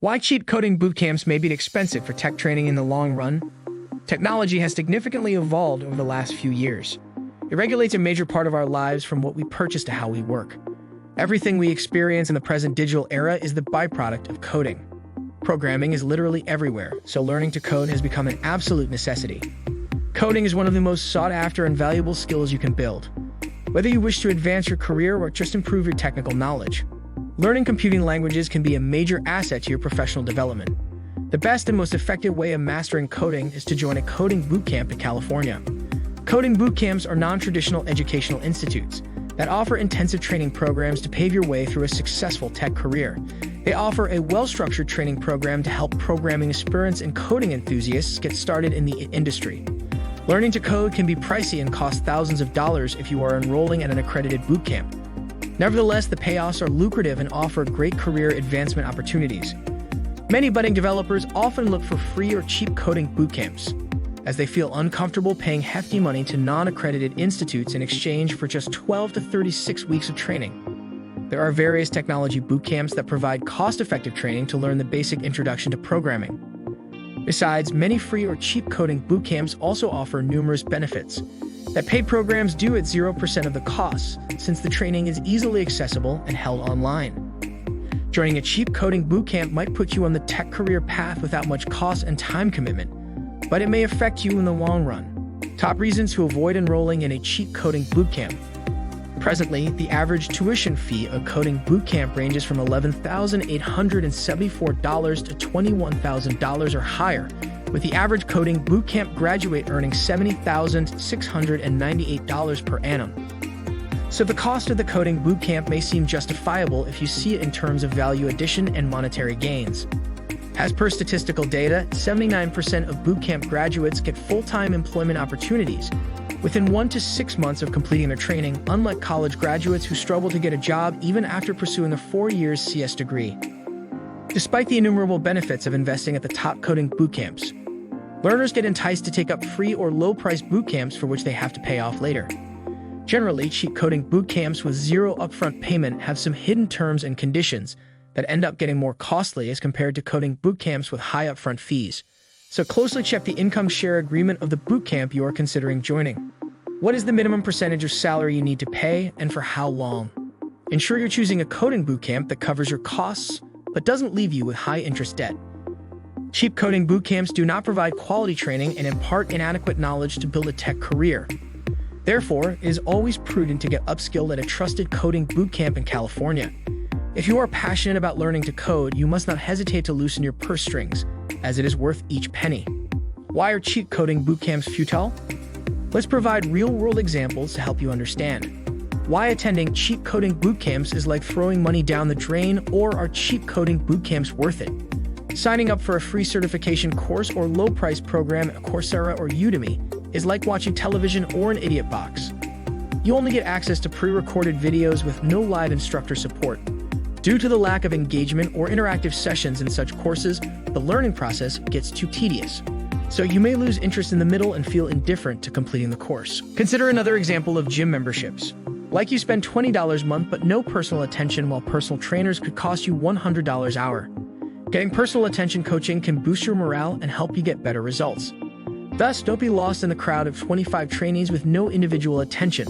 Why cheap coding bootcamps may be expensive for tech training in the long run? Technology has significantly evolved over the last few years. It regulates a major part of our lives, from what we purchase to how we work. Everything we experience in the present digital era is the byproduct of coding. Programming is literally everywhere, so learning to code has become an absolute necessity. Coding is one of the most sought-after and valuable skills you can build. Whether you wish to advance your career or just improve your technical knowledge, learning computing languages can be a major asset to your professional development. The best and most effective way of mastering coding is to join a coding bootcamp in California. Coding bootcamps are non-traditional educational institutes that offer intensive training programs to pave your way through a successful tech career. They offer a well-structured training program to help programming aspirants and coding enthusiasts get started in the industry. Learning to code can be pricey and cost thousands of dollars if you are enrolling at an accredited bootcamp. Nevertheless, the payoffs are lucrative and offer great career advancement opportunities. Many budding developers often look for free or cheap coding bootcamps, as they feel uncomfortable paying hefty money to non-accredited institutes in exchange for just 12 to 36 weeks of training. There are various technology bootcamps that provide cost-effective training to learn the basic introduction to programming. Besides, many free or cheap coding bootcamps also offer numerous benefits that paid programs do at 0% of the costs, since the training is easily accessible and held online. Joining a cheap coding bootcamp might put you on the tech career path without much cost and time commitment, but it may affect you in the long run. Top reasons to avoid enrolling in a cheap coding bootcamp. Presently, the average tuition fee of coding bootcamp ranges from $11,874 to $21,000 or higher, with the average coding bootcamp graduate earning $70,698 per annum. So the cost of the coding bootcamp may seem justifiable if you see it in terms of value addition and monetary gains. As per statistical data, 79% of bootcamp graduates get full-time employment opportunities within 1 to 6 months of completing their training, unlike college graduates who struggle to get a job even after pursuing a 4-year CS degree. Despite the innumerable benefits of investing at the top coding bootcamps, learners get enticed to take up free or low-priced bootcamps for which they have to pay off later. Generally, cheap coding bootcamps with zero upfront payment have some hidden terms and conditions that end up getting more costly as compared to coding bootcamps with high upfront fees. So closely check the income share agreement of the bootcamp you are considering joining. What is the minimum percentage of salary you need to pay, and for how long? Ensure you're choosing a coding bootcamp that covers your costs but doesn't leave you with high-interest debt. Cheap coding bootcamps do not provide quality training and impart inadequate knowledge to build a tech career. Therefore, it is always prudent to get upskilled at a trusted coding bootcamp in California. If you are passionate about learning to code, you must not hesitate to loosen your purse strings, as it is worth each penny. Why are cheap coding bootcamps futile? Let's provide real-world examples to help you understand. Why attending cheap coding bootcamps is like throwing money down the drain, or are cheap coding bootcamps worth it? Signing up for a free certification course or low-price program at Coursera or Udemy is like watching television or an idiot box. You only get access to pre-recorded videos with no live instructor support. Due to the lack of engagement or interactive sessions in such courses, the learning process gets too tedious. So you may lose interest in the middle and feel indifferent to completing the course. Consider another example of gym memberships. Like you spend $20 a month but no personal attention, while personal trainers could cost you $100 an hour. Getting personal attention coaching can boost your morale and help you get better results. Thus, don't be lost in the crowd of 25 trainees with no individual attention.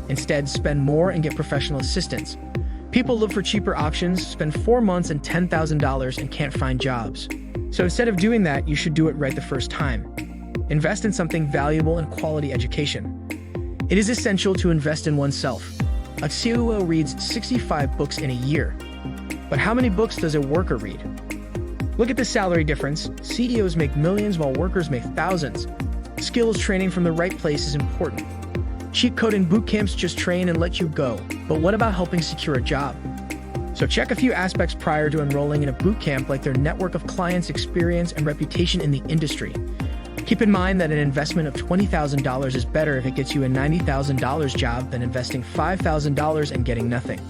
Instead, spend more and get professional assistance. People look for cheaper options, spend 4 months and $10,000 and can't find jobs. So instead of doing that, you should do it right the first time. Invest in something valuable and quality education. It is essential to invest in oneself. A CEO reads 65 books in a year. But how many books does a worker read? Look at the salary difference. CEOs make millions while workers make thousands. Skills training from the right place is important. Cheap coding bootcamps just train and let you go, but what about helping secure a job? So check a few aspects prior to enrolling in a bootcamp, like their network of clients, experience, and reputation in the industry. Keep in mind that an investment of $20,000 is better if it gets you a $90,000 job than investing $5,000 and getting nothing.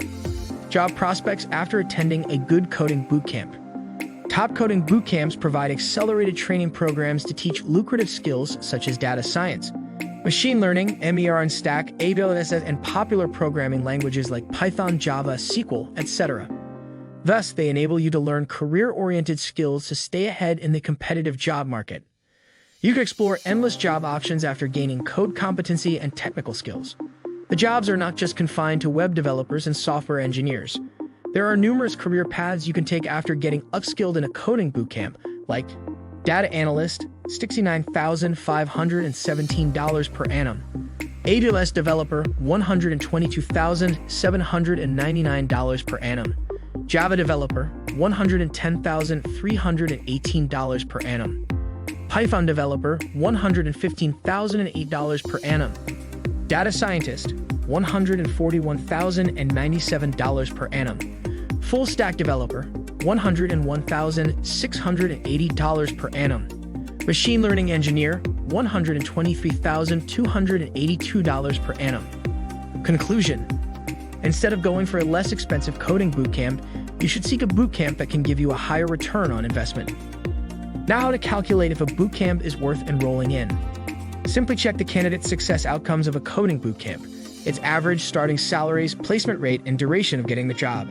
Job prospects after attending a good coding bootcamp. Top coding bootcamps provide accelerated training programs to teach lucrative skills such as data science, machine learning, MER and Stack, AWS, and popular programming languages like Python, Java, SQL, etc. Thus, they enable you to learn career-oriented skills to stay ahead in the competitive job market. You can explore endless job options after gaining code competency and technical skills. The jobs are not just confined to web developers and software engineers. There are numerous career paths you can take after getting upskilled in a coding bootcamp, like data analyst, $69,517 per annum; AWS developer, $122,799 per annum; Java developer, $110,318 per annum; Python developer, $115,008 per annum; data scientist, $141,097 per annum; full stack developer, $101,680 per annum; machine learning engineer, $123,282 per annum. Conclusion: instead of going for a less expensive coding bootcamp, you should seek a bootcamp that can give you a higher return on investment. Now, how to calculate if a bootcamp is worth enrolling in. Simply check the candidate's success outcomes of a coding bootcamp: its average starting salaries, placement rate, and duration of getting the job.